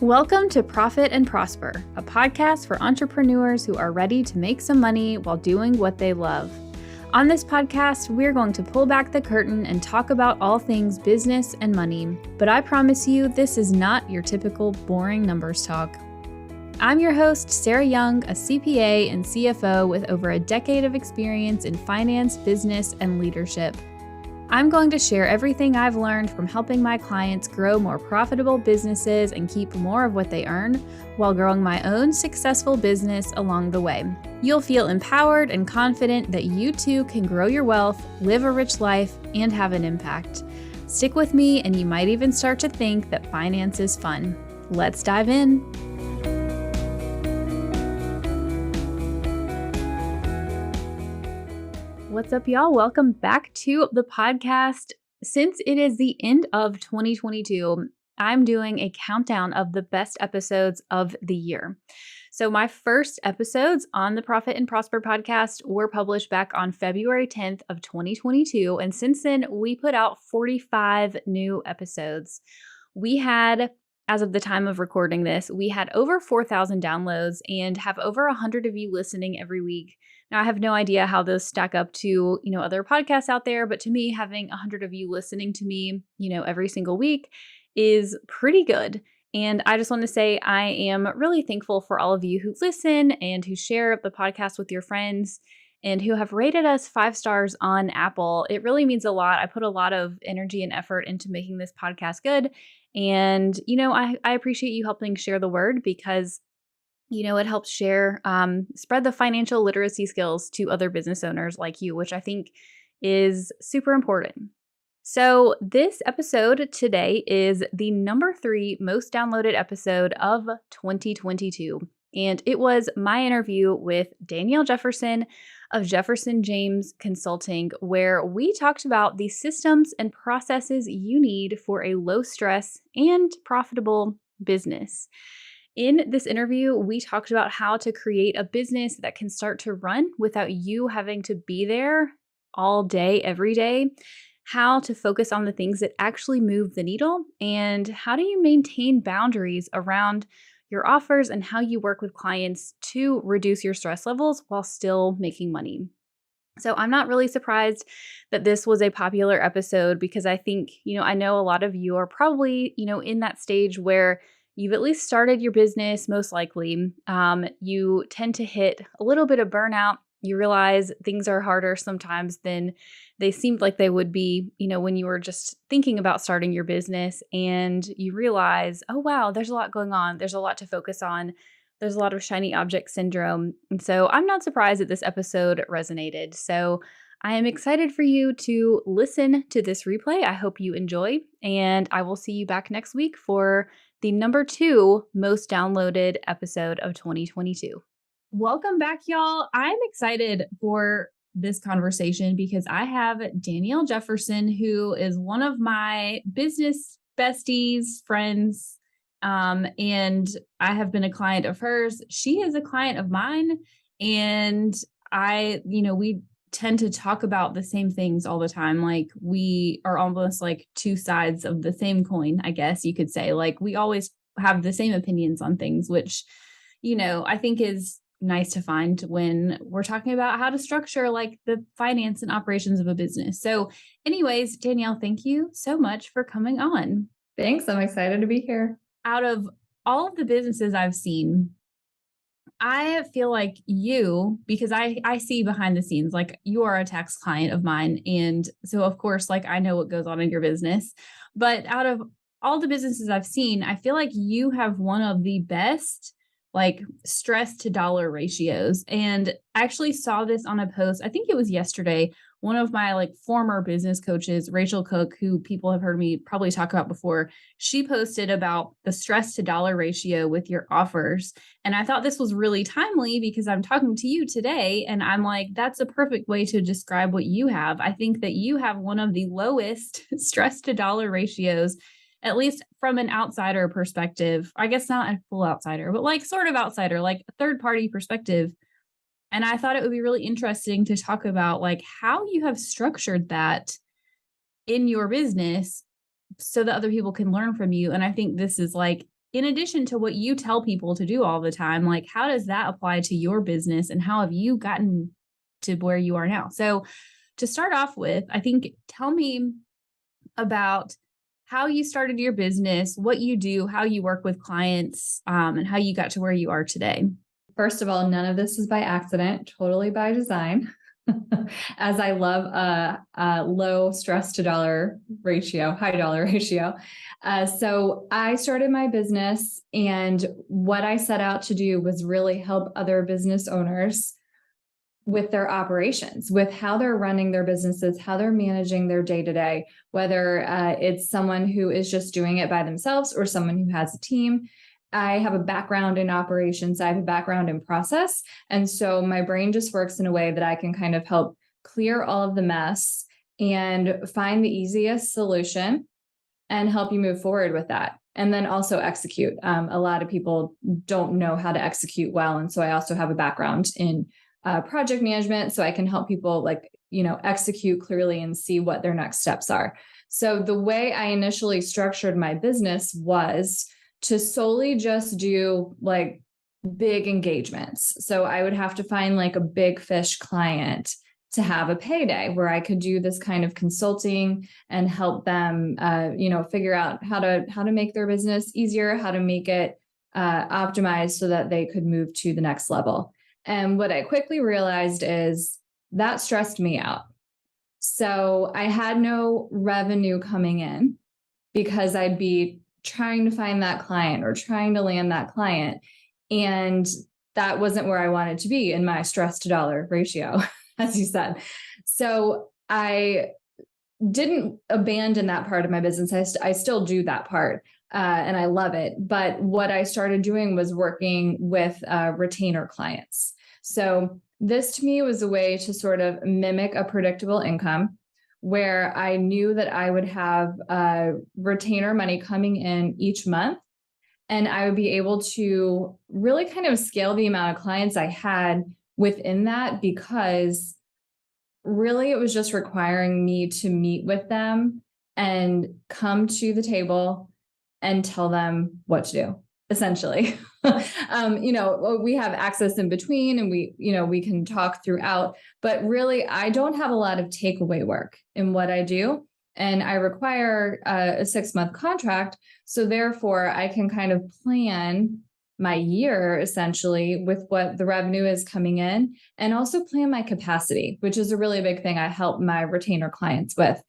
Welcome to Profit and Prosper, a podcast for entrepreneurs who are ready to make some money while doing what they love. On this podcast, we're going to pull back the curtain and talk about all things business and money. But I promise you, this is not your typical boring numbers talk. I'm your host, Sarah Young, a CPA and CFO with over a decade of experience in finance, business, and leadership. I'm going to share everything I've learned from helping my clients grow more profitable businesses and keep more of what they earn while growing my own successful business along the way. You'll feel empowered and confident that you too can grow your wealth, live a rich life, and have an impact. Stick with me and you might even start to think that finance is fun. Let's dive in. What's up, y'all? Welcome back to the podcast. Since it is the end of 2022, I'm doing a countdown of the best episodes of the year. So my first episodes on the Profit and Prosper podcast were published back on February 10th of 2022. And since then, we put out 45 new episodes. We had, as of the time of recording this, we had over 4,000 downloads and have over 100 of you listening every week. Now, I have no idea how those stack up to, other podcasts out there, but to me, having 100 of you listening to me, every single week is pretty good. And I just want to say I am really thankful for all of you who listen and who share the podcast with your friends and who have rated us 5 stars on Apple. It really means a lot. I put a lot of energy and effort into making this podcast good. And, I appreciate you helping share the word because it helps spread the financial literacy skills to other business owners like you, which I think is super important. So this episode today is the number 3 most downloaded episode of 2022. And it was my interview with Danielle Jefferson of Jefferson James Consulting, where we talked about the systems and processes you need for a low stress and profitable business. In this interview, we talked about how to create a business that can start to run without you having to be there all day, every day, how to focus on the things that actually move the needle, and how do you maintain boundaries around your offers and how you work with clients to reduce your stress levels while still making money. So I'm not really surprised that this was a popular episode because I think, I know a lot of you are probably, in that stage where you've at least started your business, most likely. You tend to hit a little bit of burnout. You realize things are harder sometimes than they seemed like they would be, when you were just thinking about starting your business. And you realize, oh, wow, there's a lot going on. There's a lot to focus on. There's a lot of shiny object syndrome. And so I'm not surprised that this episode resonated. So I am excited for you to listen to this replay. I hope you enjoy. And I will see you back next week for the number 2 most downloaded episode of 2022. Welcome back, y'all. I'm excited for this conversation because I have Danielle Jefferson, who is one of my business besties, friends, and I have been a client of hers. She is a client of mine, and we tend to talk about the same things all the time. Like we are almost like 2 sides of the same coin, I guess you could say. Like we always have the same opinions on things, which, I think is nice to find when we're talking about how to structure like the finance and operations of a business. So anyways, Danielle, thank you so much for coming on. Thanks. I'm excited to be here. Out of all of the businesses I've seen, I feel like you, because I see behind the scenes, like you are a tax client of mine. And so of course, like I know what goes on in your business, but out of all the businesses I've seen, I feel like you have one of the best like stress to dollar ratios. And I actually saw this on a post. I think it was yesterday. One of my like former business coaches, Rachel Cook, who people have heard me probably talk about before, she posted about the stress to dollar ratio with your offers. And I thought this was really timely because I'm talking to you today. And I'm like, that's a perfect way to describe what you have. I think that you have one of the lowest stress to dollar ratios, at least from an outsider perspective. I guess not a full outsider, but like sort of outsider, like a third party perspective. And I thought it would be really interesting to talk about like how you have structured that in your business so that other people can learn from you. And I think this is like in addition to what you tell people to do all the time, like how does that apply to your business and how have you gotten to where you are now? So to start off with, I think tell me about how you started your business, what you do, how you work with clients, and how you got to where you are today. First of all, none of this is by accident, totally by design. As I love a low stress to dollar ratio, high dollar ratio. So I started my business, and what I set out to do was really help other business owners with their operations, with how they're running their businesses, how they're managing their day to day, whether it's someone who is just doing it by themselves or someone who has a team. I have a background in operations, I have a background in process. And so my brain just works in a way that I can kind of help clear all of the mess and find the easiest solution and help you move forward with that. And then also execute. A lot of people don't know how to execute well. And so I also have a background in project management. So I can help people execute clearly and see what their next steps are. So the way I initially structured my business was to solely just do like big engagements. So I would have to find like a big fish client to have a payday where I could do this kind of consulting and help them, figure out how to make their business easier, how to make it optimized so that they could move to the next level. And what I quickly realized is that stressed me out. So I had no revenue coming in because I'd be trying to find that client or trying to land that client. And that wasn't where I wanted to be in my stress to dollar ratio, as you said. So I didn't abandon that part of my business. I still do that part. And I love it. But what I started doing was working with retainer clients. So this to me was a way to sort of mimic a predictable income where I knew that I would have retainer money coming in each month. And I would be able to really kind of scale the amount of clients I had within that, because really it was just requiring me to meet with them and come to the table and tell them what to do, essentially. We have access in between and we can talk throughout, but really I don't have a lot of takeaway work in what I do. And I require a 6-month contract. So therefore I can kind of plan my year essentially with what the revenue is coming in, and also plan my capacity, which is a really big thing I help my retainer clients with.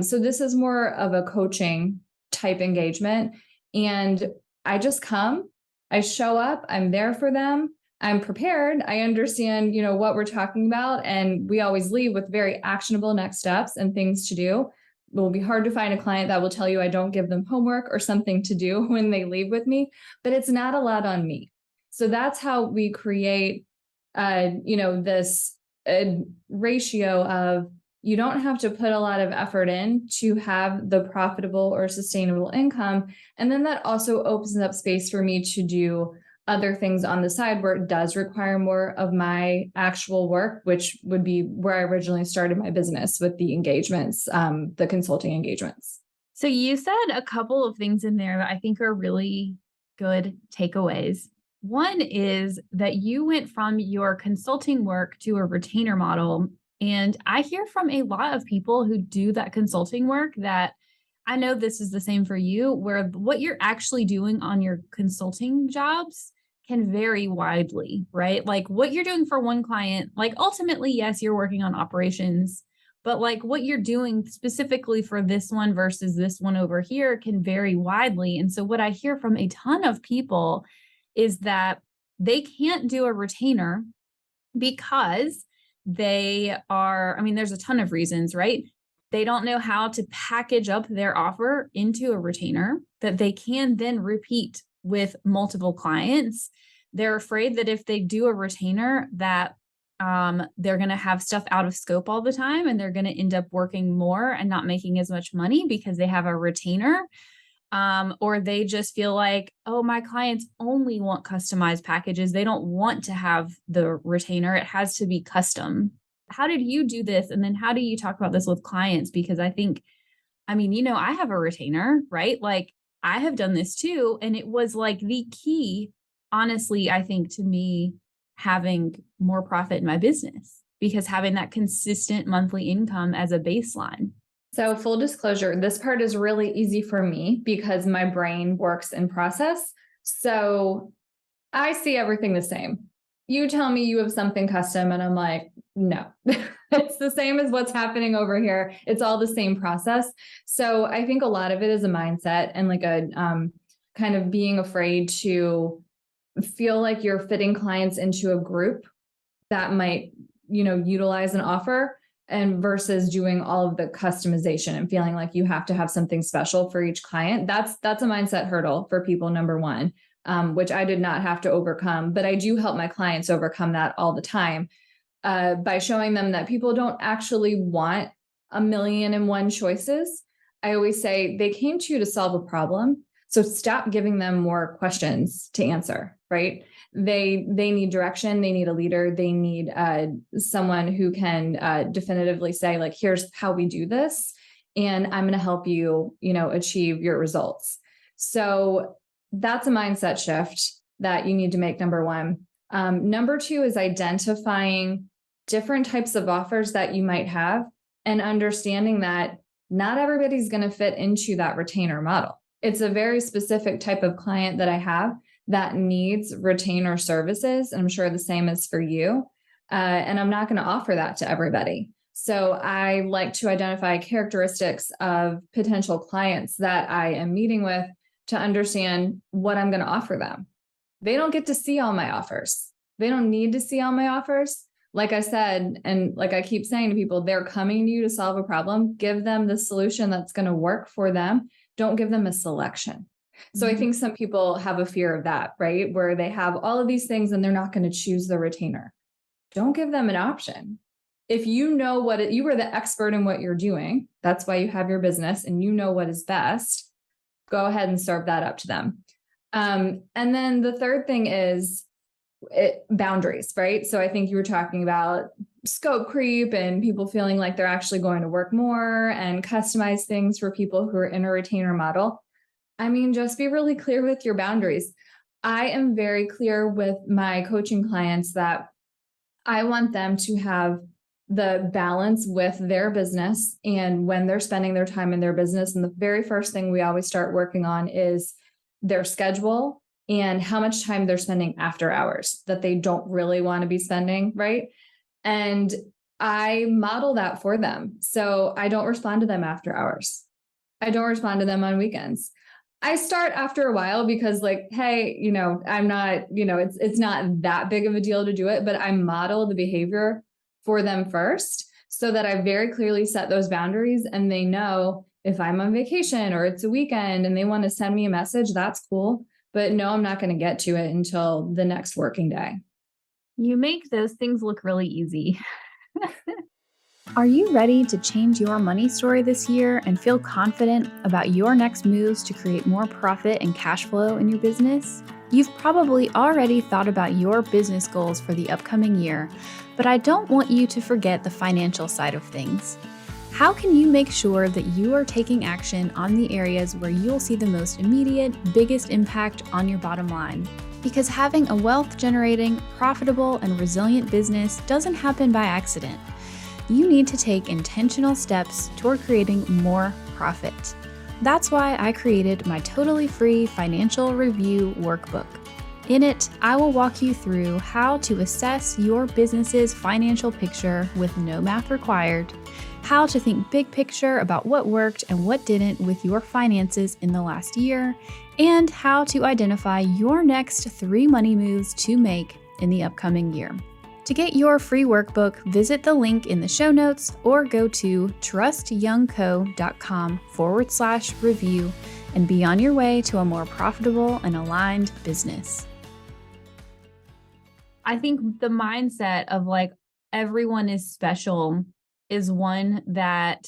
So this is more of a coaching type engagement. And I just come, I show up, I'm there for them. I'm prepared. I understand, what we're talking about. And we always leave with very actionable next steps and things to do. It will be hard to find a client that will tell you I don't give them homework or something to do when they leave with me, but it's not a lot on me. So that's how we create, this ratio of, you don't have to put a lot of effort in to have the profitable or sustainable income. And then that also opens up space for me to do other things on the side where it does require more of my actual work, which would be where I originally started my business with the engagements, the consulting engagements. So you said a couple of things in there that I think are really good takeaways. One is that you went from your consulting work to a retainer model. And I hear from a lot of people who do that consulting work that I know this is the same for you, where what you're actually doing on your consulting jobs can vary widely, right? Like what you're doing for one client, like ultimately, yes, you're working on operations, but like what you're doing specifically for this one versus this one over here can vary widely. And so what I hear from a ton of people is that they can't do a retainer because there's a ton of reasons, right? They don't know how to package up their offer into a retainer that they can then repeat with multiple clients. They're afraid that if they do a retainer that they're going to have stuff out of scope all the time and they're going to end up working more and not making as much money because they have a retainer. Or they just feel like, oh, my clients only want customized packages. They don't want to have the retainer. It has to be custom. How did you do this? And then how do you talk about this with clients? Because I think, I have a retainer, right? Like I have done this too. And it was like the key, honestly, I think to me having more profit in my business because having that consistent monthly income as a baseline. So full disclosure, this part is really easy for me because my brain works in process. So I see everything the same. You tell me you have something custom and I'm like, no, it's the same as what's happening over here. It's all the same process. So I think a lot of it is a mindset and like a kind of being afraid to feel like you're fitting clients into a group that might, utilize an offer and versus doing all of the customization and feeling like you have to have something special for each client. That's a mindset hurdle for people, number one, which I did not have to overcome, but I do help my clients overcome that all the time by showing them that people don't actually want a million and one choices. I always say they came to you to solve a problem. So stop giving them more questions to answer, right? They need direction. They need a leader. They need someone who can definitively say, like, here's how we do this. And I'm going to help you, achieve your results. So that's a mindset shift that you need to make, number one. Number two is identifying different types of offers that you might have and understanding that not everybody's going to fit into that retainer model. It's a very specific type of client that I have that needs retainer services. And I'm sure the same is for you. And I'm not going to offer that to everybody. So I like to identify characteristics of potential clients that I am meeting with to understand what I'm going to offer them. They don't get to see all my offers. They don't need to see all my offers. Like I said, and like I keep saying to people, they're coming to you to solve a problem. Give them the solution that's going to work for them. Don't give them a selection. So I think some people have a fear of that, right? Where they have all of these things and they're not going to choose the retainer. Don't give them an option. If you know you are the expert in what you're doing, that's why you have your business and you know what is best, go ahead and serve that up to them. And then the third thing is boundaries, right? So I think you were talking about scope creep and people feeling like they're actually going to work more and customize things for people who are in a retainer model. I mean, just be really clear with your boundaries. I am very clear with my coaching clients that I want them to have the balance with their business and when they're spending their time in their business. And the very first thing we always start working on is their schedule and how much time they're spending after hours that they don't really want to be spending, right? And I model that for them. So I don't respond to them after hours. I don't respond to them on weekends. I start after a while because like, hey, I'm not, it's not that big of a deal to do it, but I model the behavior for them first so that I very clearly set those boundaries and they know if I'm on vacation or it's a weekend and they want to send me a message, that's cool. But no, I'm not going to get to it until the next working day. You make those things look really easy. Are you ready to change your money story this year and feel confident about your next moves to create more profit and cash flow in your business? You've probably already thought about your business goals for the upcoming year, but I don't want you to forget the financial side of things. How can you make sure that you are taking action on the areas where you'll see the most immediate, biggest impact on your bottom line? Because having a wealth-generating, profitable, and resilient business doesn't happen by accident. You need to take intentional steps toward creating more profit. That's why I created my totally free financial review workbook. In it, I will walk you through how to assess your business's financial picture with no math required, how to think big picture about what worked and what didn't with your finances in the last year, and how to identify your next 3 money moves to make in the upcoming year. To get your free workbook, visit the link in the show notes or go to trustyoungco.com/review and be on your way to a more profitable and aligned business. I think the mindset of like everyone is special is one that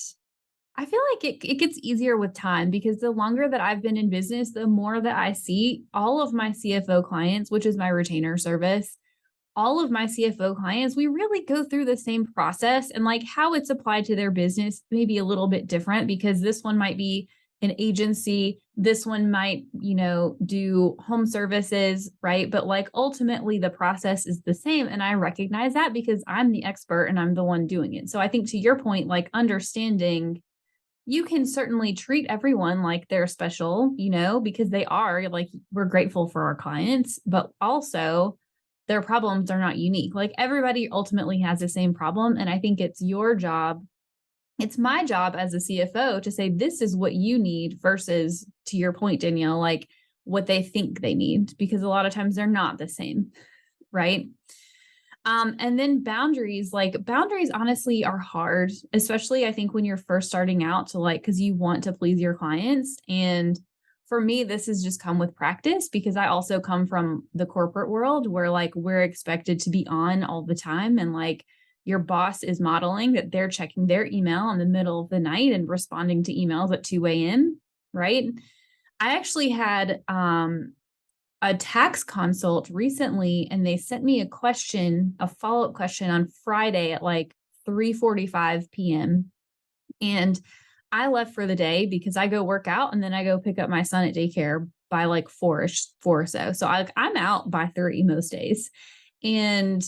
I feel like it gets easier with time because the longer that I've been in business, the more that I see all of my CFO clients, which is my retainer service, all of my CFO clients, we really go through the same process and like how it's applied to their business may be a little bit different because this one might be an agency. This one might, do home services, right? But like ultimately the process is the same. And I recognize that because I'm the expert and I'm the one doing it. So I think to your point, like understanding you can certainly treat everyone like they're special, because they are. Like, we're grateful for our clients, but also their problems are not unique. Like, everybody ultimately has the same problem. And I think it's your job. It's my job as a CFO to say, this is what you need versus, to your point, Danielle, like what they think they need, because a lot of times they're not the same. Right. And then boundaries, like boundaries honestly are hard, especially I think when you're first starting out to like, because you want to please your clients. And for me, this has just come with practice because I also come from the corporate world where like we're expected to be on all the time. And like your boss is modeling that they're checking their email in the middle of the night and responding to emails at 2 a.m. Right. I actually had a tax consult recently and they sent me a follow-up question on Friday at like 3:45 p.m. And I left for the day because I go work out and then I go pick up my son at daycare by like 4 or so. So I'm out by 3 most days. And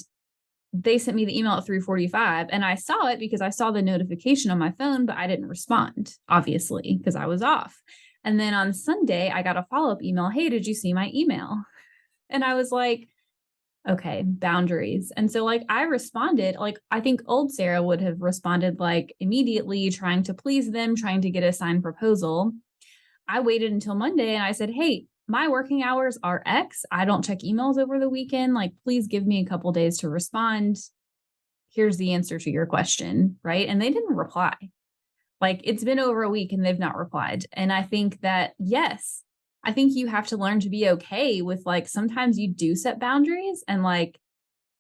they sent me the email at 3:45 and I saw it because I saw the notification on my phone, but I didn't respond, obviously, because I was off. And then on Sunday, I got a follow-up email. Hey, did you see my email? And I was like, okay, boundaries. And so like I responded, like I think old Sarah would have responded like immediately, trying to please them, trying to get a signed proposal. I waited until Monday and I said, hey, my working hours are X. I don't check emails over the weekend. Like, please give me a couple days to respond. Here's the answer to your question. Right. And they didn't reply. Like, it's been over a week and they've not replied. And I think that, yes, I think you have to learn to be okay with like sometimes you do set boundaries and like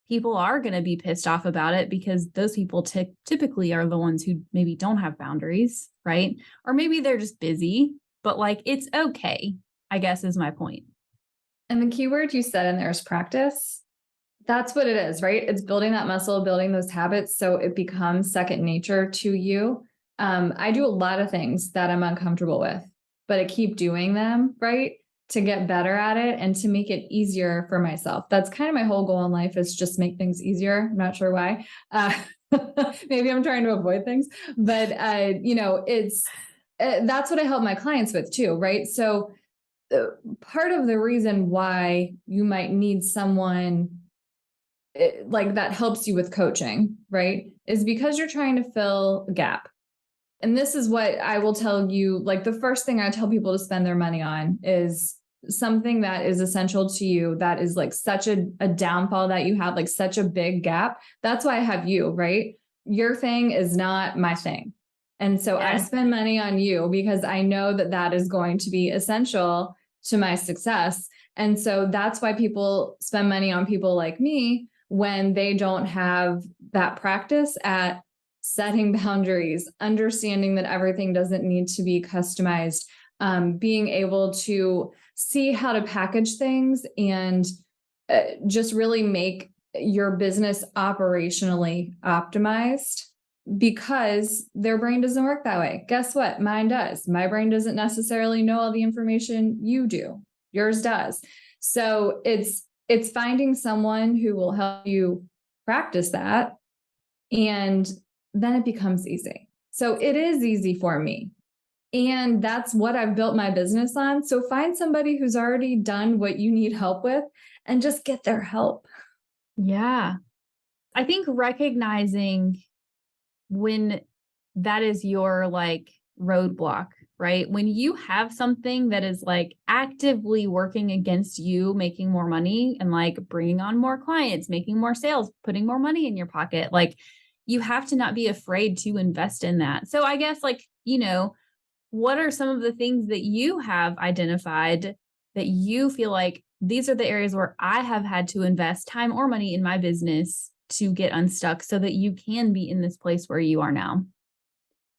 people are going to be pissed off about it because those people typically are the ones who maybe don't have boundaries. Right. Or maybe they're just busy, but like it's okay, I guess is my point. And the key word you said in there is practice. That's what it is, right? It's building that muscle, building those habits so it becomes second nature to you. I do a lot of things that I'm uncomfortable with, but I keep doing them, right? To get better at it and to make it easier for myself. That's kind of my whole goal in life, is just make things easier. I'm not sure why. Maybe I'm trying to avoid things, but it's that's what I help my clients with too, right? So part of the reason why you might need someone like that helps you with coaching, right, is because you're trying to fill a gap. And this is what I will tell you, like the first thing I tell people to spend their money on is something that is essential to you, that is like such a downfall that you have, like such a big gap. That's why I have you, right? Your thing is not my thing. And so I Yes. spend money on you because I know that that is going to be essential to my success. And so that's why people spend money on people like me when they don't have that practice at setting boundaries, understanding that everything doesn't need to be customized, being able to see how to package things and just really make your business operationally optimized, because their brain doesn't work that way. Guess what? Mine does. My brain doesn't necessarily know all the information you do. Yours does. So it's finding someone who will help you practice that, and then it becomes easy. So it is easy for me. And that's what I've built my business on. So find somebody who's already done what you need help with and just get their help. Yeah. I think recognizing when that is your like roadblock, right? When you have something that is like actively working against you making more money and like bringing on more clients, making more sales, putting more money in your pocket, like you have to not be afraid to invest in that. So I guess like, what are some of the things that you have identified that you feel like these are the areas where I have had to invest time or money in my business to get unstuck so that you can be in this place where you are now?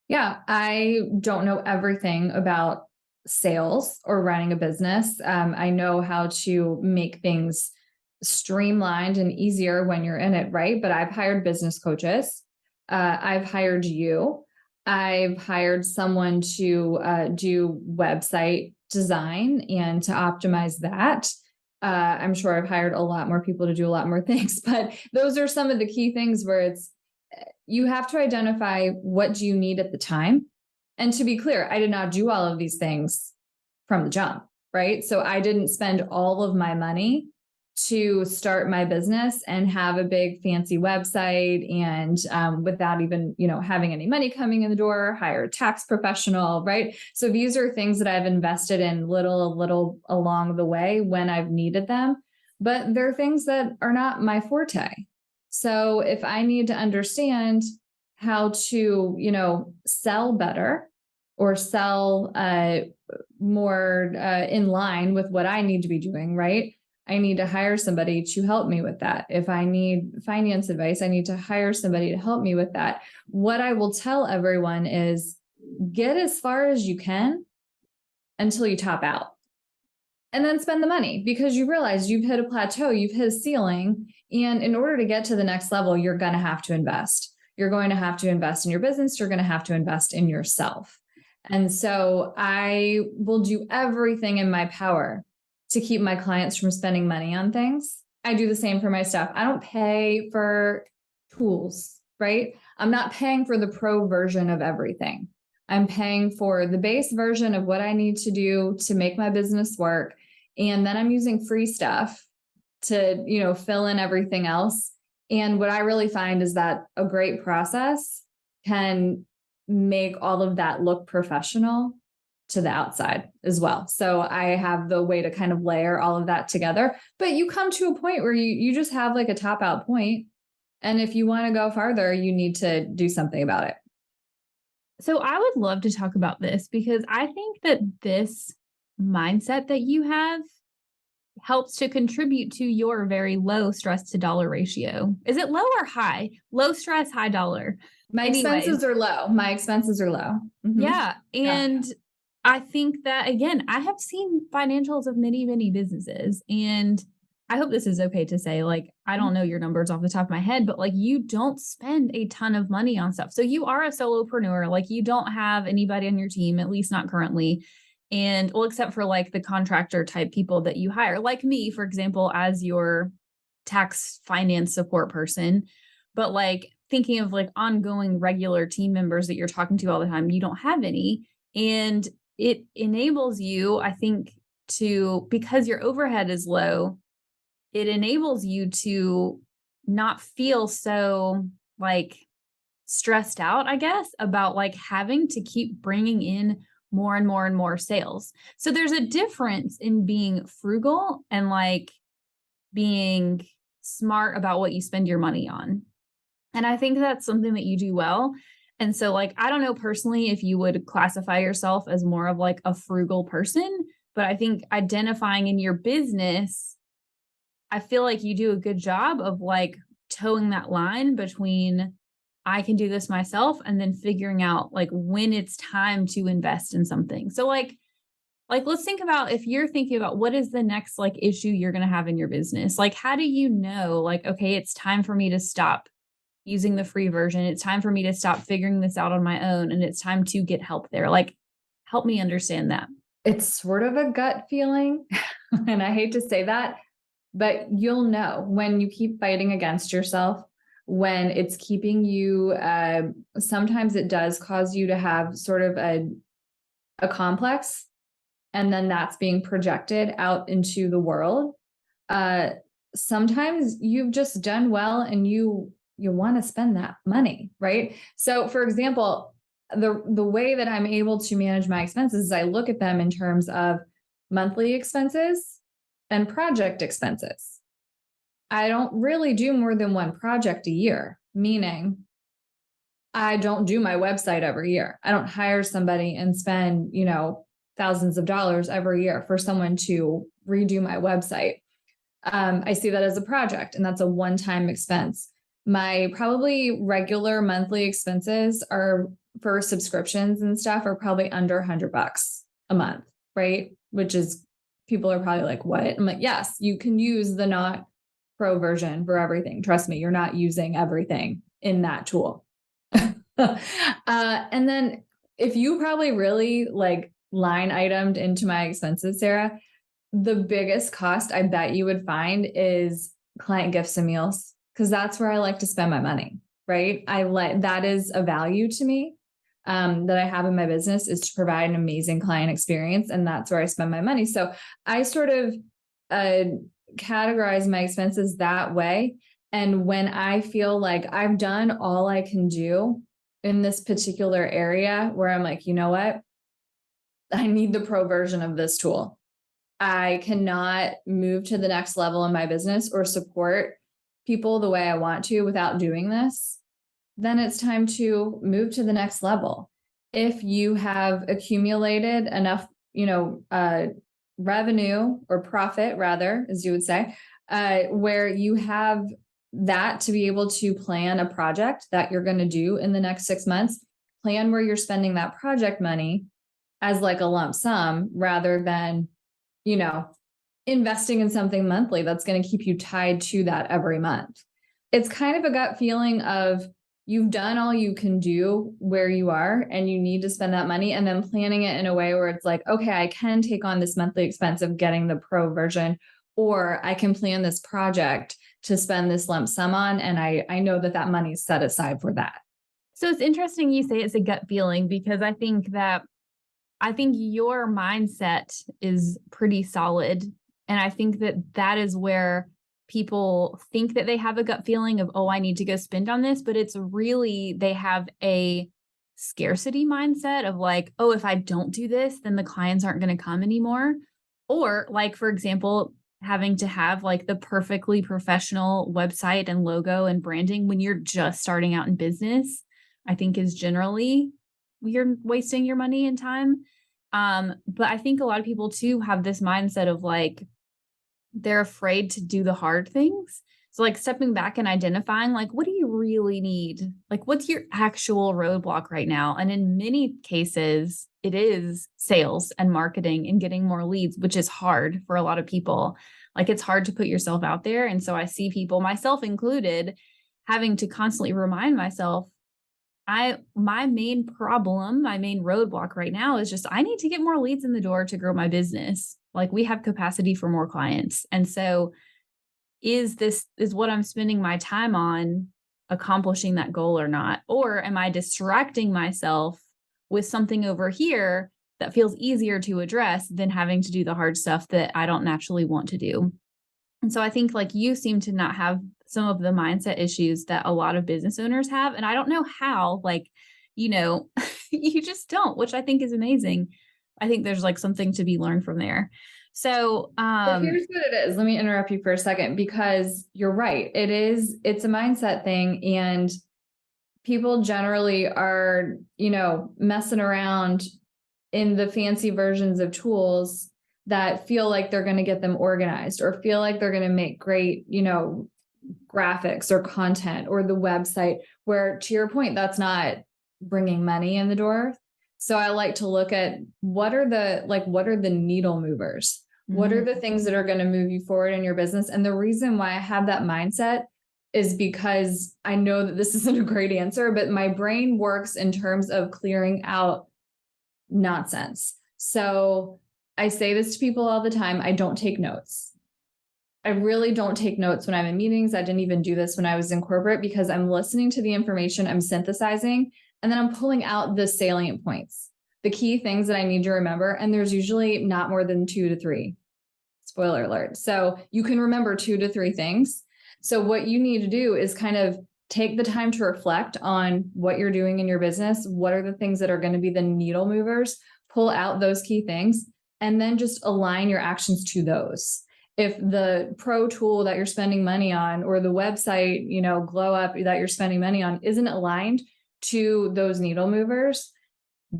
Yeah, I don't know everything about sales or running a business. I know how to make things streamlined and easier when you're in it, right? But I've hired business coaches. I've hired you. I've hired someone to do website design and to optimize that. I'm sure I've hired a lot more people to do a lot more things, but those are some of the key things where you have to identify what do you need at the time. And to be clear, I did not do all of these things from the jump, right? So I didn't spend all of my money to start my business and have a big fancy website and without even having any money coming in the door, hire a tax professional, right? So these are things that I've invested in little along the way when I've needed them, but they're things that are not my forte. So if I need to understand how to sell better or sell more in line with what I need to be doing, right? I need to hire somebody to help me with that. If I need finance advice, I need to hire somebody to help me with that. What I will tell everyone is get as far as you can until you top out. And then spend the money because you realize you've hit a plateau, you've hit a ceiling. And in order to get to the next level, you're going to have to invest. You're going to have to invest in your business. You're going to have to invest in yourself. And so I will do everything in my power to keep my clients from spending money on things. I do the same for my staff. I don't pay for tools, right? I'm not paying for the pro version of everything. I'm paying for the base version of what I need to do to make my business work. And then I'm using free stuff to, fill in everything else. And what I really find is that a great process can make all of that look professional to the outside as well. So I have the way to kind of layer all of that together, but you come to a point where you just have like a top out point. And if you want to go farther, you need to do something about it. So I would love to talk about this because I think that this mindset that you have helps to contribute to your very low stress to dollar ratio. Is it low or high? Low stress, high dollar. My expenses are low. Mm-hmm. Yeah. And I think that, again, I have seen financials of many, many businesses. And I hope this is okay to say, like, I don't know your numbers off the top of my head, but like you don't spend a ton of money on stuff. So you are a solopreneur, like you don't have anybody on your team, at least not currently. And well, except for like the contractor type people that you hire, like me, for example, as your tax finance support person. But like thinking of like ongoing regular team members that you're talking to all the time, you don't have any. And it enables you, I think, because your overhead is low, it enables you to not feel so like stressed out, I guess, about like having to keep bringing in more and more and more sales. So there's a difference in being frugal and like being smart about what you spend your money on. And I think that's something that you do well. And so, like, I don't know personally if you would classify yourself as more of like a frugal person, but I think identifying in your business, I feel like you do a good job of like towing that line between I can do this myself and then figuring out like when it's time to invest in something. So, like let's think about if you're thinking about what is the next like issue you're going to have in your business. Like, how do you know, like, okay, it's time for me to stop using the free version. It's time for me to stop figuring this out on my own. And it's time to get help there. Like, help me understand that. It's sort of a gut feeling. And I hate to say that, but you'll know when you keep fighting against yourself, when it's keeping you, sometimes it does cause you to have sort of a complex, and then that's being projected out into the world. Sometimes you've just done well and you want to spend that money, right? So for example, the way that I'm able to manage my expenses is I look at them in terms of monthly expenses and project expenses. I don't really do more than one project a year, meaning I don't do my website every year. I don't hire somebody and spend, thousands of dollars every year for someone to redo my website. I see that as a project, and that's a one-time expense. My probably regular monthly expenses are for subscriptions and stuff are probably under $100 a month, right? Which is, people are probably like, what? I'm like, yes, you can use the not pro version for everything. Trust me, you're not using everything in that tool. And then if you probably really like line itemed into my expenses, Sarah, the biggest cost I bet you would find is client gifts and meals, because that's where I like to spend my money, right? That is a value to me, that I have in my business, is to provide an amazing client experience. And that's where I spend my money. So I sort of uh, categorize my expenses that way. And when I feel like I've done all I can do in this particular area, where I'm like, you know what? I need the pro version of this tool. I cannot move to the next level in my business or support people the way I want to without doing this, then it's time to move to the next level. If you have accumulated enough, revenue or profit, rather, as you would say, where you have that to be able to plan a project that you're going to do in the next 6 months, plan where you're spending that project money as like a lump sum rather than, you know, investing in something monthly that's going to keep you tied to that every month. It's kind of a gut feeling of you've done all you can do where you are and you need to spend that money, and then planning it in a way where it's like, okay, I can take on this monthly expense of getting the pro version, or I can plan this project to spend this lump sum on. And I know that that money is set aside for that. So it's interesting you say it's a gut feeling, because I think your mindset is pretty solid. And I think that that is where people think that they have a gut feeling of, oh, I need to go spend on this. But it's really, they have a scarcity mindset of like, oh, if I don't do this, then the clients aren't going to come anymore. Or like, for example, having to have like the perfectly professional website and logo and branding when you're just starting out in business, I think is generally you're wasting your money and time. But I think a lot of people too have this mindset of like, they're afraid to do the hard things. So like stepping back and identifying like, what do you really need? Like, what's your actual roadblock right now? And in many cases, it is sales and marketing and getting more leads, which is hard for a lot of people. Like it's hard to put yourself out there. And so I see people, myself included, having to constantly remind myself, my main problem, my main roadblock right now is just I need to get more leads in the door to grow my business. Like we have capacity for more clients. And so is what I'm spending my time on accomplishing that goal or not? Or am I distracting myself with something over here that feels easier to address than having to do the hard stuff that I don't naturally want to do? And so I think like you seem to not have some of the mindset issues that a lot of business owners have. And I don't know how, like, you just don't, which I think is amazing. I think there's like something to be learned from there. So, But here's what it is. Let me interrupt you for a second, because you're right. It's a mindset thing. And people generally are, messing around in the fancy versions of tools that feel like they're going to get them organized or feel like they're going to make great, graphics or content or the website, where to your point, that's not bringing money in the door. So I like to look at what are the needle movers? What are the things that are going to move you forward in your business? And the reason why I have that mindset is because I know that this isn't a great answer, but my brain works in terms of clearing out nonsense. So I say this to people all the time. I don't take notes. I really don't take notes when I'm in meetings. I didn't even do this when I was in corporate, because I'm listening to the information, I'm synthesizing, and then I'm pulling out the salient points, the key things that I need to remember. And there's usually not more than 2 to 3. Spoiler alert. So you can remember 2 to 3 things. So what you need to do is kind of take the time to reflect on what you're doing in your business. What are the things that are going to be the needle movers? Pull out those key things and then just align your actions to those. If the pro tool that you're spending money on or the website, glow up that you're spending money on isn't aligned to those needle movers,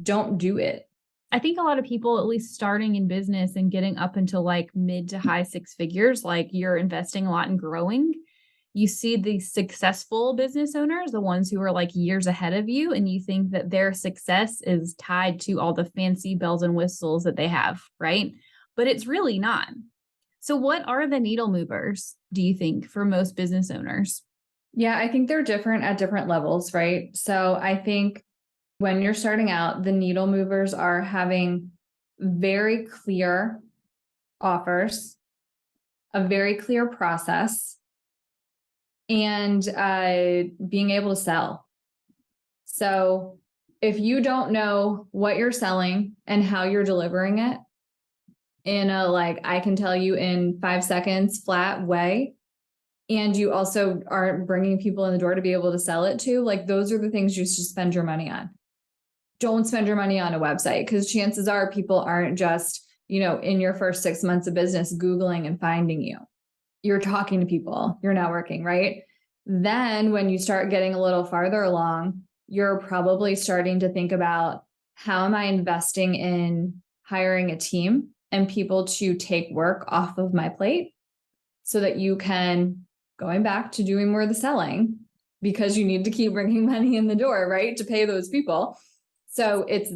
don't do it. I think a lot of people, at least starting in business and getting up into like mid to high 6 figures, like you're investing a lot in growing. You see the successful business owners, the ones who are like years ahead of you, and you think that their success is tied to all the fancy bells and whistles that they have, right? But it's really not. So what are the needle movers, do you think, for most business owners? Yeah, I think they're different at different levels, right? So I think when you're starting out, the needle movers are having very clear offers, a very clear process, and being able to sell. So if you don't know what you're selling and how you're delivering it in a, like, I can tell you in 5 seconds flat way, and you also aren't bringing people in the door to be able to sell it to, like, those are the things you should spend your money on. Don't spend your money on a website, because chances are people aren't just, in your first 6 months of business, Googling and finding you. You're talking to people, you're networking, right? Then when you start getting a little farther along, you're probably starting to think about, how am I investing in hiring a team and people to take work off of my plate so that you can, going back to doing more of the selling, because you need to keep bringing money in the door, right? To pay those people. So it's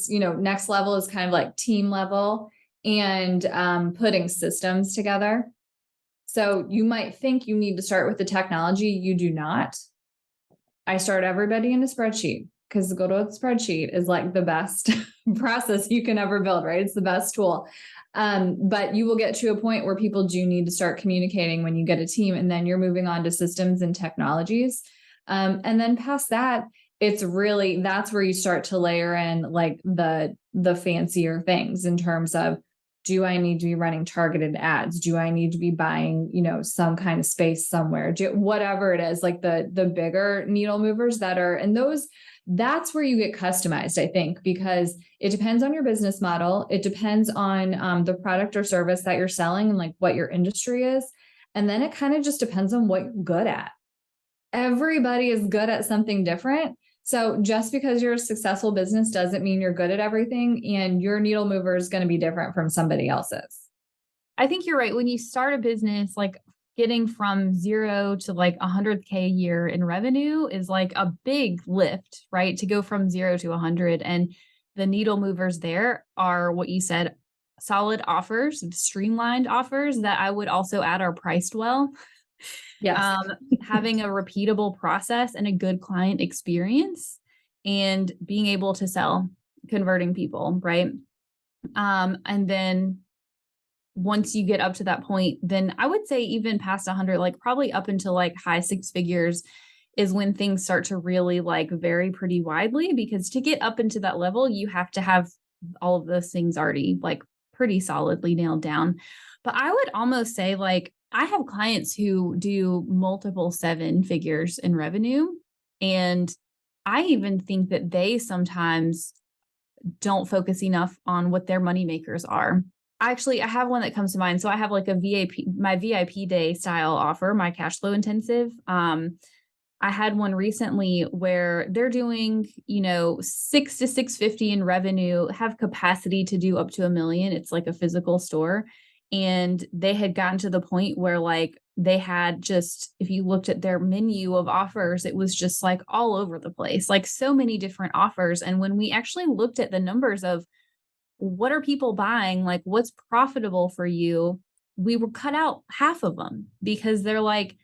next level is kind of like team level, and putting systems together. So you might think you need to start with the technology. You do not. I start everybody in a spreadsheet, because go to a spreadsheet is like the best process you can ever build, right? It's the best tool. But you will get to a point where people do need to start communicating when you get a team, and then you're moving on to systems and technologies. And then past that, it's really, that's where you start to layer in like the fancier things in terms of, do I need to be running targeted ads? Do I need to be buying, some kind of space somewhere? Whatever it is, like the bigger needle movers that are, and that's where you get customized, I think, because it depends on your business model. It depends on the product or service that you're selling and like what your industry is. And then it kind of just depends on what you're good at. Everybody is good at something different. So just because you're a successful business doesn't mean you're good at everything, and your needle mover is going to be different from somebody else's. I think you're right. When you start a business, like getting from 0 to like 100K a year in revenue is like a big lift, right? To go from 0 to 100. And the needle movers there are what you said, solid offers, streamlined offers that I would also add are priced well. Yes. Having a repeatable process and a good client experience, and being able to sell, converting people, right? And then once you get up to that point, then I would say even past 100, like probably up until like high six figures is when things start to really like vary pretty widely, because to get up into that level, you have to have all of those things already like pretty solidly nailed down. But I would almost say like I have clients who do multiple seven figures in revenue. And I even think that they sometimes don't focus enough on what their money makers are. Actually, I have one that comes to mind. So I have like a VIP, my VIP day style offer, my cash flow intensive. I had one recently where they're doing, 6 to 650 in revenue, have capacity to do up to 1 million. It's like a physical store. And they had gotten to the point where like they had just, if you looked at their menu of offers, it was just like all over the place, like so many different offers. And when we actually looked at the numbers of what are people buying, like what's profitable for you, we were cut out half of them, because they're like,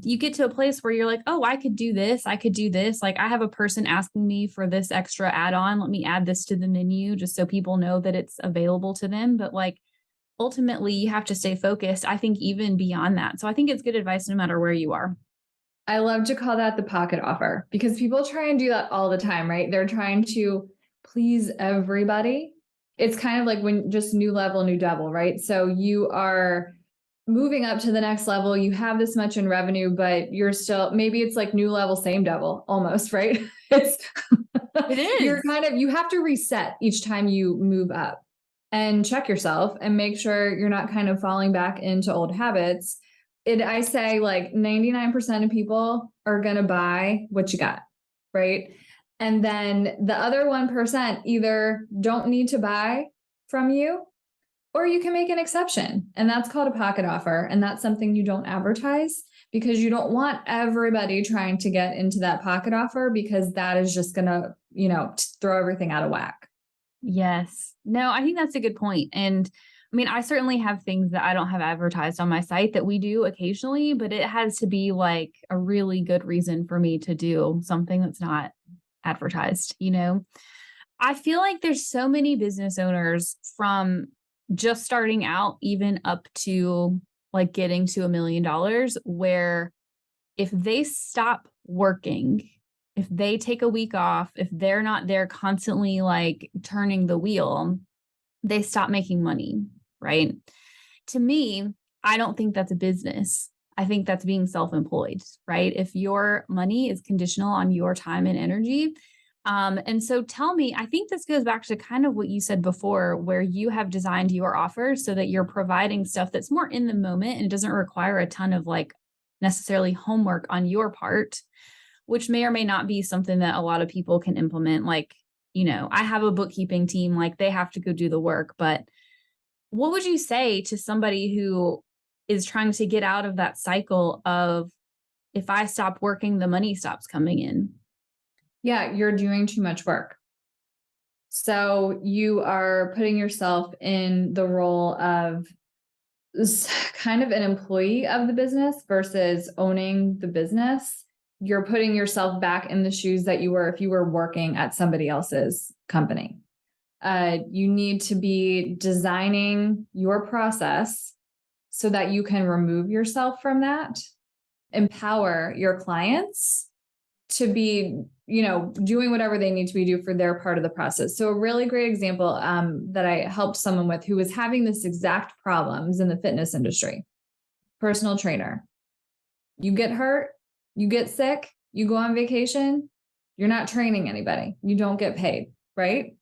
you get to a place where you're like, oh, I could do this. I could do this. Like I have a person asking me for this extra add-on. Let me add this to the menu just so people know that it's available to them. But like ultimately you have to stay focused, I think, even beyond that. So I think it's good advice no matter where you are. I love to call that the pocket offer, because people try and do that all the time, right? They're trying to please everybody. It's kind of like when just new level, new devil, right? So you are moving up to the next level, you have this much in revenue, but you're still, maybe it's like new level, same devil almost, right? It's, It you're is. kind of, you have to reset each time you move up and check yourself and make sure you're not kind of falling back into old habits. I say like 99% of people are going to buy what you got, right? And then the other 1% either don't need to buy from you, or you can make an exception. And that's called a pocket offer. And that's something you don't advertise, because you don't want everybody trying to get into that pocket offer, because that is just going to, throw everything out of whack. Yes. No, I think that's a good point. And I mean, I certainly have things that I don't have advertised on my site that we do occasionally, but it has to be like a really good reason for me to do something that's not advertised, you know? I feel like there's so many business owners from just starting out, even up to like getting to $1 million, where if they stop working, if they take a week off, if they're not there constantly like turning the wheel, they stop making money, right? To me, I don't think that's a business. I think that's being self employed, right? If your money is conditional on your time and energy. And so tell me, I think this goes back to kind of what you said before, where you have designed your offers so that you're providing stuff that's more in the moment and doesn't require a ton of like necessarily homework on your part, which may or may not be something that a lot of people can implement. Like, I have a bookkeeping team, like they have to go do the work. But what would you say to somebody who is trying to get out of that cycle of, if I stop working, the money stops coming in? Yeah, you're doing too much work. So you are putting yourself in the role of kind of an employee of the business versus owning the business. You're putting yourself back in the shoes that you were if you were working at somebody else's company. You need to be designing your process so that you can remove yourself from that, empower your clients to be, doing whatever they need to be do for their part of the process. So a really great example that I helped someone with who was having this exact problems in the fitness industry, personal trainer. You get hurt, you get sick, you go on vacation, you're not training anybody. You don't get paid, right?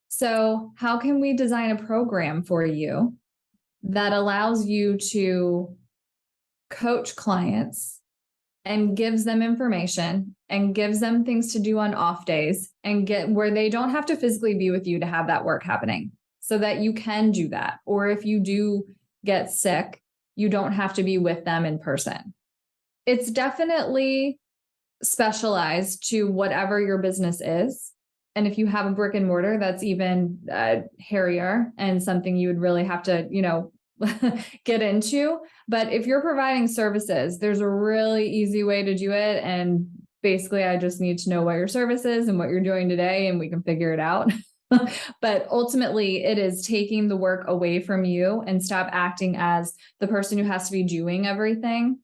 So how can we design a program for you that allows you to coach clients and gives them information and gives them things to do on off days and get where they don't have to physically be with you to have that work happening so that you can do that? Or if you do get sick, you don't have to be with them in person. It's definitely specialized to whatever your business is. And if you have a brick and mortar, that's even hairier and something you would really have to, get into. But if you're providing services, there's a really easy way to do it. And basically, I just need to know what your service is and what you're doing today, and we can figure it out. But ultimately, it is taking the work away from you and stop acting as the person who has to be doing everything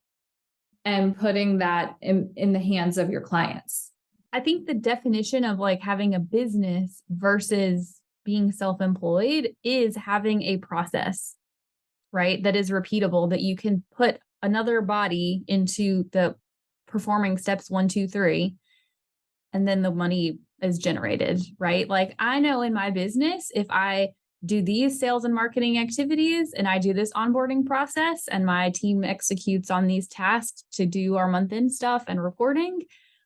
and putting that in the hands of your clients. I think the definition of like having a business versus being self-employed is having a process, right? That is repeatable, that you can put another body into the performing steps 1, 2, 3, and then the money is generated, right? Like I know in my business, if I do these sales and marketing activities and I do this onboarding process and my team executes on these tasks to do our month end stuff and reporting,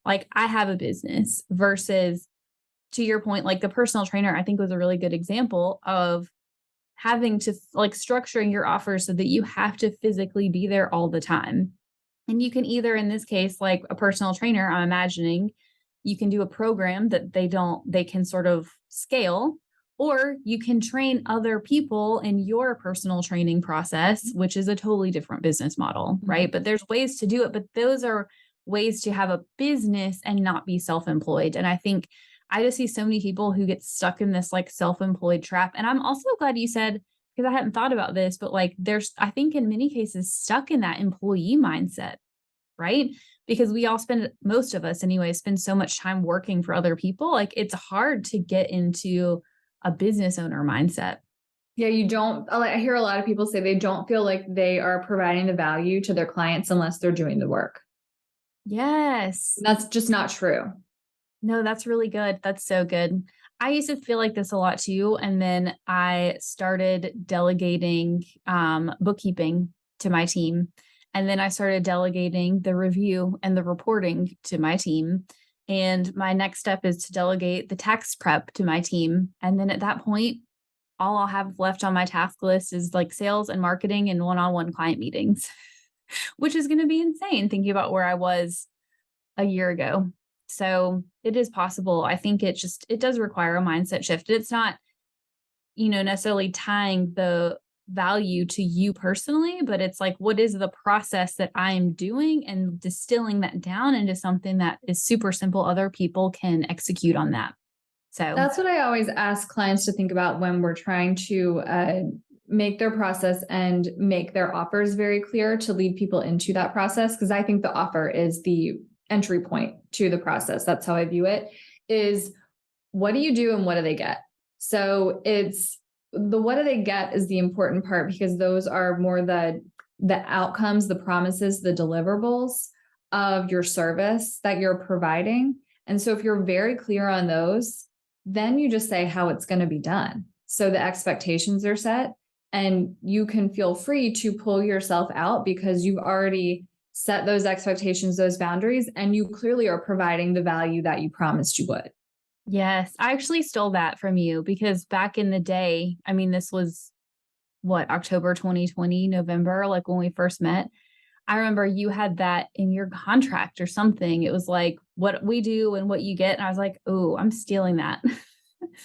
like I have a business. Versus, to your point, like the personal trainer, I think was a really good example of having to like structuring your offers so that you have to physically be there all the time. And you can either, in this case, like a personal trainer, I'm imagining you can do a program that they can sort of scale, or you can train other people in your personal training process, which is a totally different business model, right? But there's ways to do it, but those are ways to have a business and not be self-employed. And I think I just see so many people who get stuck in this like self-employed trap. And I'm also glad you said, because I hadn't thought about this, but like there's, I think in many cases, stuck in that employee mindset, right? Because we all spend, most of us anyway, spend so much time working for other people. Like it's hard to get into a business owner mindset. Yeah, I hear a lot of people say they don't feel like they are providing the value to their clients unless they're doing the work. Yes. That's just not true. No, that's really good. That's so good. I used to feel like this a lot too. And then I started delegating bookkeeping to my team. And then I started delegating the review and the reporting to my team. And my next step is to delegate the tax prep to my team. And then at that point, all I'll have left on my task list is like sales and marketing and one-on-one client meetings, which is going to be insane thinking about where I was a year ago. So it is possible. I think it does require a mindset shift. It's not, necessarily tying the value to you personally, but it's like, what is the process that I'm doing and distilling that down into something that is super simple. Other people can execute on that. So That's what I always ask clients to think about when we're trying to make their process and make their offers very clear to lead people into that process. Because I think the offer is the entry point to the process. That's how I view it, is what do you do and what do they get? So it's the what do they get is the important part, because those are more the outcomes, the promises, the deliverables of your service that you're providing. And so if you're very clear on those, then you just say how it's going to be done. So the expectations are set and you can feel free to pull yourself out because you've already set those expectations, those boundaries, and you clearly are providing the value that you promised you would. yes, I actually stole that from you because back in the day, I mean, this was what, October 2020, November, like when we first met. I remember you had that in your contract or something. It was like what we do and what you get. And I was like, oh, I'm stealing that.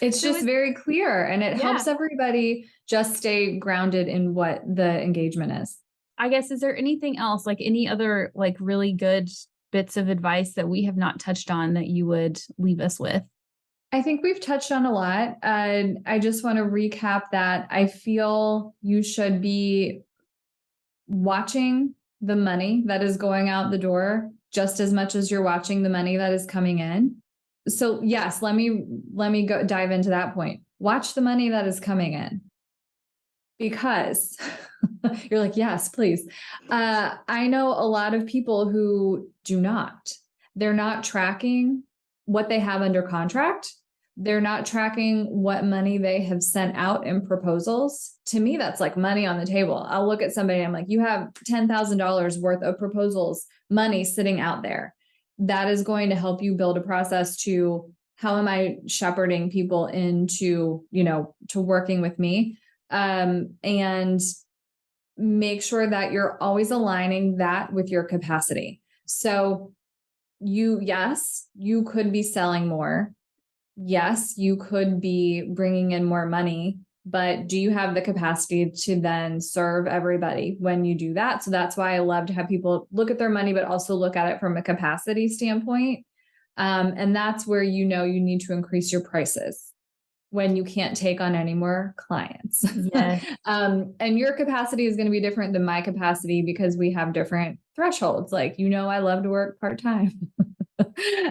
It's So just very clear and it yeah. helps everybody just stay grounded in what the engagement is. I guess, is there anything else, like any other like really good bits of advice that we have not touched on that you would leave us with? I think we've touched on a lot. I just want to recap that I feel you should be watching the money that is going out the door just as much as you're watching the money that is coming in. So yes, let me go dive into that point. Watch the money that is coming in, because you're like, yes, please. I know a lot of people who do not. They're not tracking what they have under contract. They're not tracking what money they have sent out in proposals. To me, that's like money on the table. I'll look at somebody, I'm like, you have $10,000 worth of proposals, money sitting out there. That is going to help you build a process to how am I shepherding people into, to working with me. And make sure that you're always aligning that with your capacity. So yes, you could be selling more. Yes, you could be bringing in more money, but do you have the capacity to then serve everybody when you do that? So that's why I love to have people look at their money, but also look at it from a capacity standpoint. And that's where you need to increase your prices when you can't take on any more clients. Yes. And your capacity is going to be different than my capacity because we have different thresholds. Like, I love to work part-time.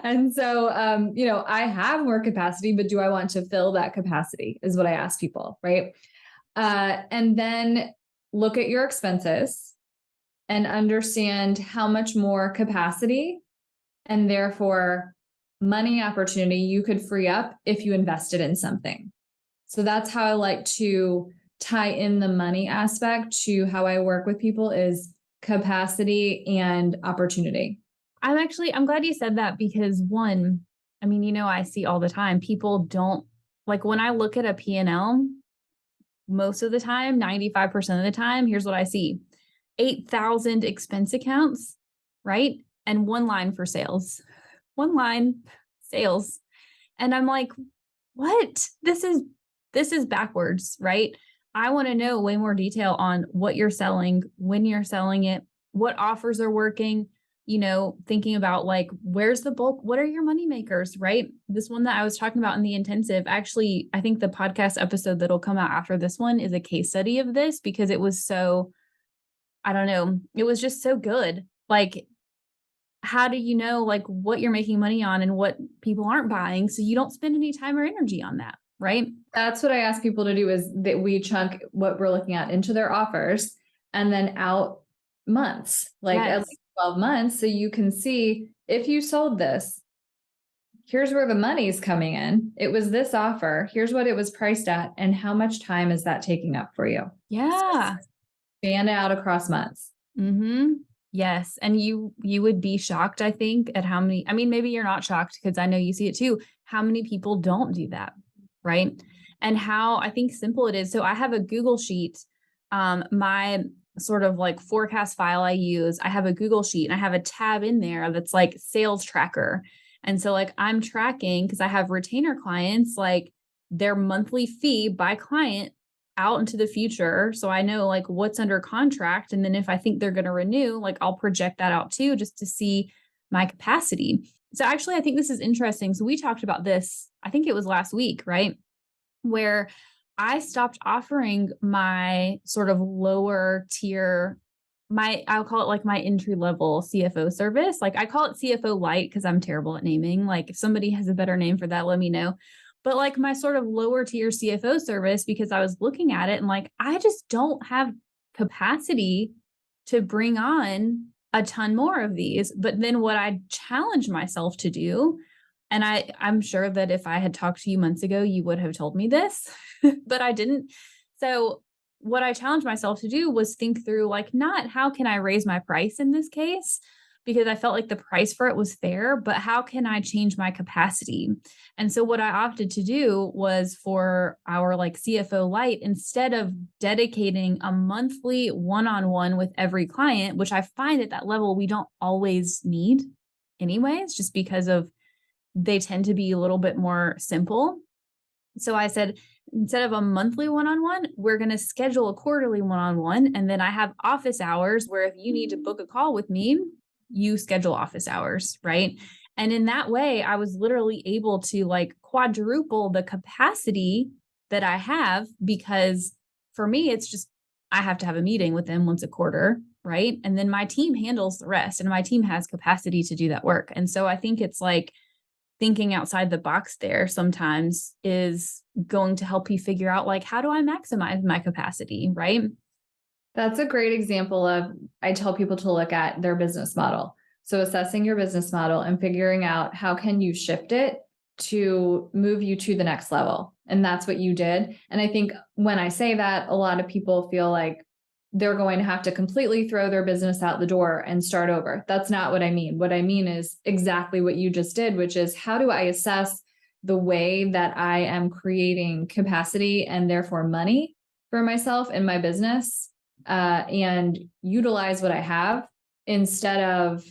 And so, I have more capacity, but do I want to fill that capacity is what I ask people. Right. And then look at your expenses and understand how much more capacity and therefore money opportunity you could free up if you invested in something. So that's how I like to tie in the money aspect to how I work with people, is capacity and opportunity. I'm glad you said that because one, I mean, I see all the time, people don't like when I look at a P&L, most of the time, 95% of the time, here's what I see: 8,000 expense accounts, right? And one line for sales, one line sales. And I'm like, what? This is backwards, right? I want to know way more detail on what you're selling, when you're selling it, what offers are working, thinking about like, where's the bulk? What are your money makers, right? This one that I was talking about in the intensive, actually, I think the podcast episode that'll come out after this one is a case study of this because it was so, I don't know, it was just so good. Like, how do you know like what you're making money on and what people aren't buying so you don't spend any time or energy on that, right? That's what I ask people to do, is that we chunk what we're looking at into their offers and then out months, like at least 12 months. So you can see if you sold this, here's where the money's coming in. It was this offer. Here's what it was priced at. And how much time is that taking up for you? Yeah. So span it out across months. Mm-hmm. Yes. And you would be shocked, I think, at how many, I mean, maybe you're not shocked because I know you see it too, how many people don't do that, right? And how I think simple it is. So I have a Google sheet, my sort of like forecast file I use, I have a Google sheet and I have a tab in there that's like sales tracker. And so like I'm tracking because I have retainer clients, like their monthly fee by client, out into the future. So I know like what's under contract. And then if I think they're going to renew, like I'll project that out too, just to see my capacity. So actually, I think this is interesting. So we talked about this, I think it was last week, right? Where I stopped offering my sort of lower tier, I'll call it like my entry level CFO service. Like I call it CFO light because I'm terrible at naming. Like if somebody has a better name for that, let me know. But like my sort of lower tier CFO service, because I was looking at it and like, I just don't have capacity to bring on a ton more of these. But then what I challenge myself to do, and I'm sure that if I had talked to you months ago, you would have told me this, but I didn't. So what I challenged myself to do was think through like, not how can I raise my price in this case, because I felt like the price for it was fair, but how can I change my capacity? And so what I opted to do was for our like CFO Lite, instead of dedicating a monthly one-on-one with every client, which I find at that level we don't always need anyways, just because of they tend to be a little bit more simple. So I said, instead of a monthly one-on-one, we're going to schedule a quarterly one-on-one. And then I have office hours where if you need to book a call with me, you schedule office hours, right? And in that way, I was literally able to like quadruple the capacity that I have, because for me, it's just, I have to have a meeting with them once a quarter, right? And then my team handles the rest, and my team has capacity to do that work. And so I think it's like, thinking outside the box there sometimes is going to help you figure out like, how do I maximize my capacity, right? That's a great example of, I tell people to look at their business model. So assessing your business model and figuring out how can you shift it to move you to the next level. And that's what you did. And I think when I say that, a lot of people feel like they're going to have to completely throw their business out the door and start over. That's not what I mean. What I mean is exactly what you just did, which is how do I assess the way that I am creating capacity and therefore money for myself in my business, and utilize what I have instead of,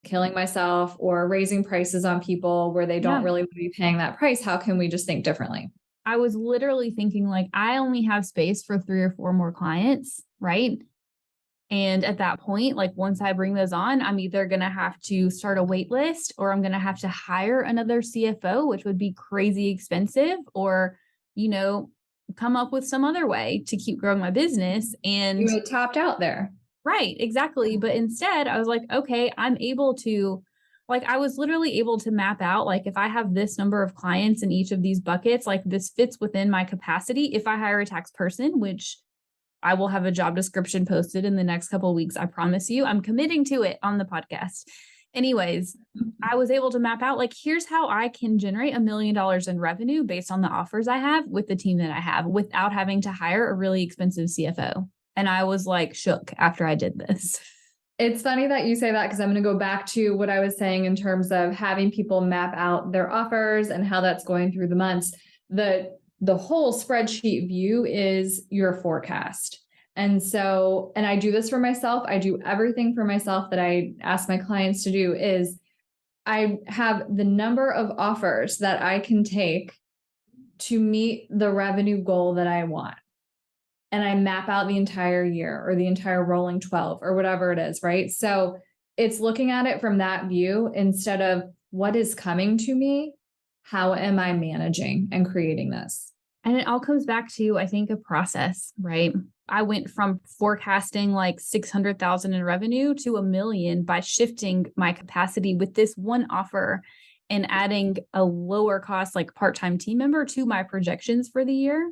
killing myself or raising prices on people where they don't Yeah. really want to be paying that price. How can we just think differently? I was literally thinking like, I only have space for 3 or 4 more clients, right? And at that point, like once I bring those on, I'm either going to have to start a wait list, or I'm going to have to hire another CFO, which would be crazy expensive, or, come up with some other way to keep growing my business. And You had topped out there. right, exactly. But instead, I was like, okay, I'm able to, like, I was literally able to map out, like, if I have this number of clients in each of these buckets, like, this fits within my capacity. If I hire a tax person, which I will have a job description posted in the next couple of weeks, I promise you, I'm committing to it on the podcast. Anyways, I was able to map out, like, here's how I can generate $1 million in revenue based on the offers I have with the team that I have without having to hire a really expensive CFO. And I was like shook after I did this. It's funny that you say that, because I'm going to go back to what I was saying in terms of having people map out their offers and how that's going through the months. The whole spreadsheet view is your forecast. And so, and I do this for myself. I do everything for myself that I ask my clients to do is I have the number of offers that I can take to meet the revenue goal that I want. And I map out the entire year or the entire rolling 12 or whatever it is, right? So it's looking at it from that view instead of what is coming to me, how am I managing and creating this? And it all comes back to, I think, a process, right? I went from forecasting like 600,000 in revenue to 1 million by shifting my capacity with this one offer and adding a lower cost, like part-time team member to my projections for the year.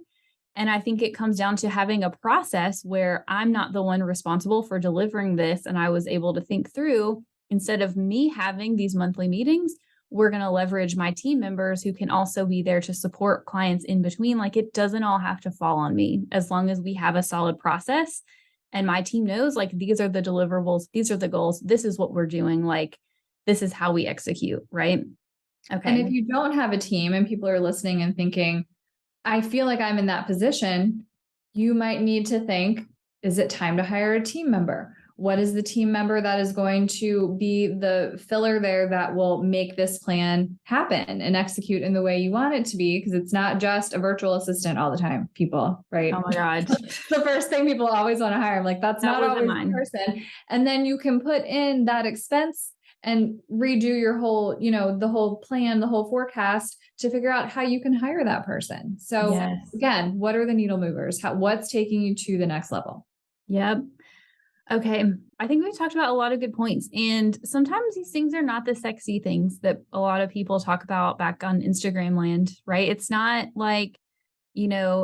And I think it comes down to having a process where I'm not the one responsible for delivering this. And I was able to think through, instead of me having these monthly meetings, we're going to leverage my team members who can also be there to support clients in between. Like, it doesn't all have to fall on me, as long as we have a solid process and my team knows, like, these are the deliverables, these are the goals, this is what we're doing, like, this is how we execute, right? Okay. And if you don't have a team and people are listening and thinking, I feel like I'm in that position, you might need to think, is it time to hire a team member? What is the team member that is going to be the filler there that will make this plan happen and execute in the way you want it to be? Because it's not just a virtual assistant all the time, people, right? Oh my God. The first thing people always want to hire. I'm like, that's not always the person. And then you can put in that expense and redo your whole, the whole plan, the whole forecast to figure out how you can hire that person. So again, what are the needle movers? What's taking you to the next level? Yep. Okay. I think we've talked about a lot of good points. And sometimes these things are not the sexy things that a lot of people talk about back on Instagram land, right? It's not like,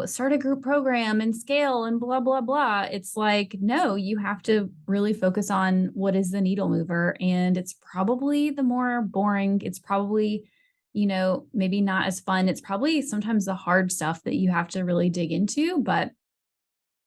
start a group program and scale and blah, blah, blah. It's like, no, you have to really focus on what is the needle mover. And it's probably the more boring. It's probably, maybe not as fun. It's probably sometimes the hard stuff that you have to really dig into, but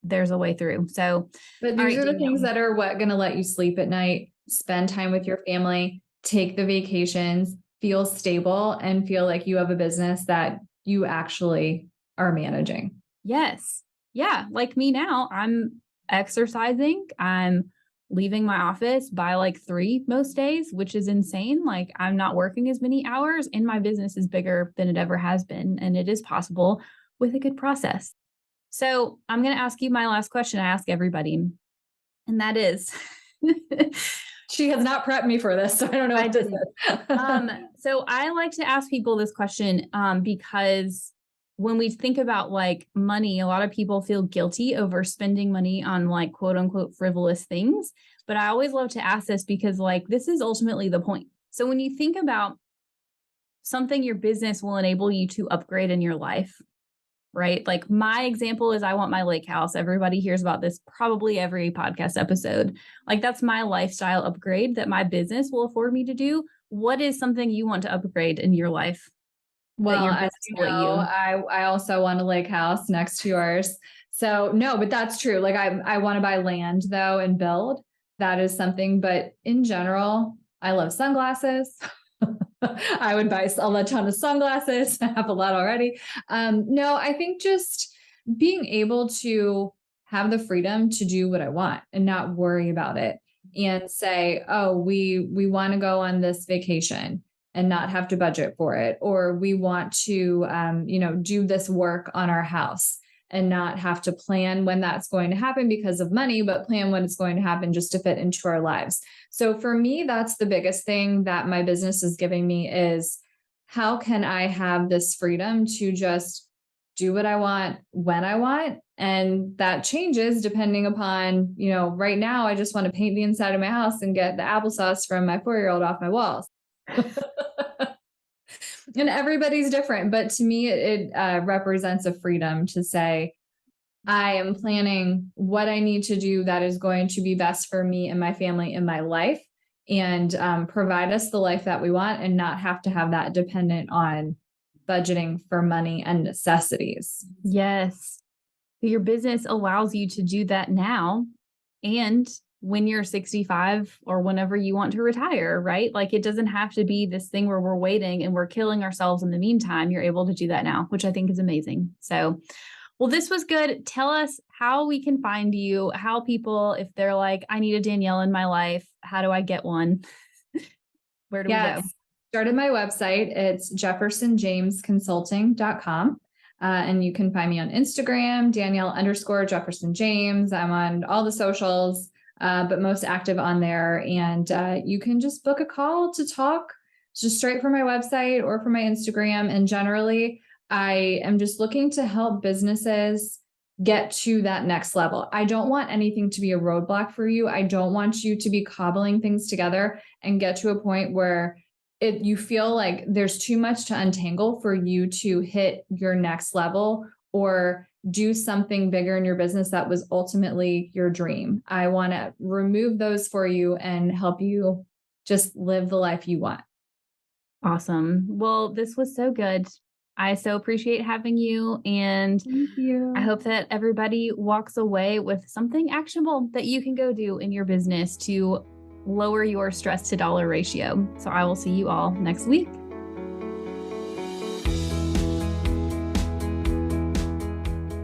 there's a way through. So, but these are the things that are going to let you sleep at night, spend time with your family, take the vacations, feel stable, and feel like you have a business that you actually are managing. Yes. Yeah. Like me now, I'm exercising. I'm leaving my office by like 3 most days, which is insane. Like I'm not working as many hours and my business is bigger than it ever has been. And it is possible with a good process. So I'm going to ask you my last question. I ask everybody, and that is, she has not prepped me for this, so I don't know what this is. So I like to ask people this question because when we think about like money, a lot of people feel guilty over spending money on like quote unquote frivolous things. But I always love to ask this because like this is ultimately the point. So when you think about something your business will enable you to upgrade in your life, right? Like my example is I want my lake house. Everybody hears about this probably every podcast episode. Like that's my lifestyle upgrade that my business will afford me to do. What is something you want to upgrade in your life? Well, as you know, I also want a lake house next to yours. So no, but that's true. Like I want to buy land though and build. That is something. But in general, I love sunglasses. I would buy a ton of sunglasses. I have a lot already. No, I think just being able to have the freedom to do what I want and not worry about it and say, oh, we want to go on this vacation and not have to budget for it. Or we want to, do this work on our house and not have to plan when that's going to happen because of money, but plan when it's going to happen just to fit into our lives. So for me, that's the biggest thing that my business is giving me is how can I have this freedom to just do what I want when I want? And that changes depending upon, right now I just want to paint the inside of my house and get the applesauce from my 4-year-old off my walls. And everybody's different, but to me, it represents a freedom to say, I am planning what I need to do that is going to be best for me and my family in my life and provide us the life that we want and not have to have that dependent on budgeting for money and necessities. Yes. Your business allows you to do that now and when you're 65 or whenever you want to retire, right? Like it doesn't have to be this thing where we're waiting and we're killing ourselves in the meantime. You're able to do that now, which I think is amazing. So, well, this was good. Tell us how we can find you, how people, if they're like, I need a Danielle in my life, how do I get one? Where do we go? Started my website. It's jeffersonjamesconsulting.com. And you can find me on Instagram, Danielle_Jefferson James. I'm on all the socials. But most active on there. And you can just book a call to talk just straight from my website or from my Instagram. And generally, I am just looking to help businesses get to that next level. I don't want anything to be a roadblock for you. I don't want you to be cobbling things together and get to a point where you feel like there's too much to untangle for you to hit your next level or do something bigger in your business that was ultimately your dream. I want to remove those for you and help you just live the life you want. Awesome. Well, this was so good. I so appreciate having you. And thank you. I hope that everybody walks away with something actionable that you can go do in your business to lower your stress to dollar ratio. So I will see you all next week.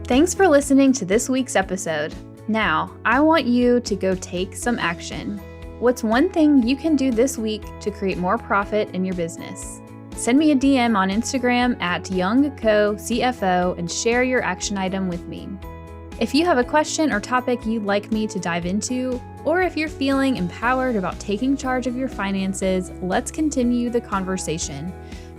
Thanks for listening to this week's episode. Now, I want you to go take some action. What's one thing you can do this week to create more profit in your business? Send me a DM on Instagram at YoungCoCFO and share your action item with me. If you have a question or topic you'd like me to dive into, or if you're feeling empowered about taking charge of your finances, let's continue the conversation.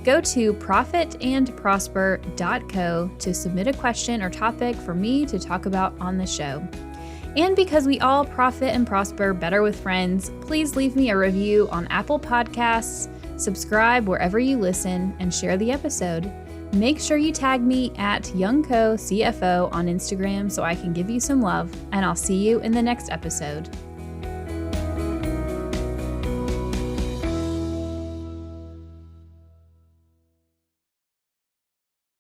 Go to profitandprosper.co to submit a question or topic for me to talk about on the show. And because we all profit and prosper better with friends, please leave me a review on Apple Podcasts, subscribe wherever you listen, and share the episode. Make sure you tag me at YoungCoCFO on Instagram so I can give you some love, and I'll see you in the next episode.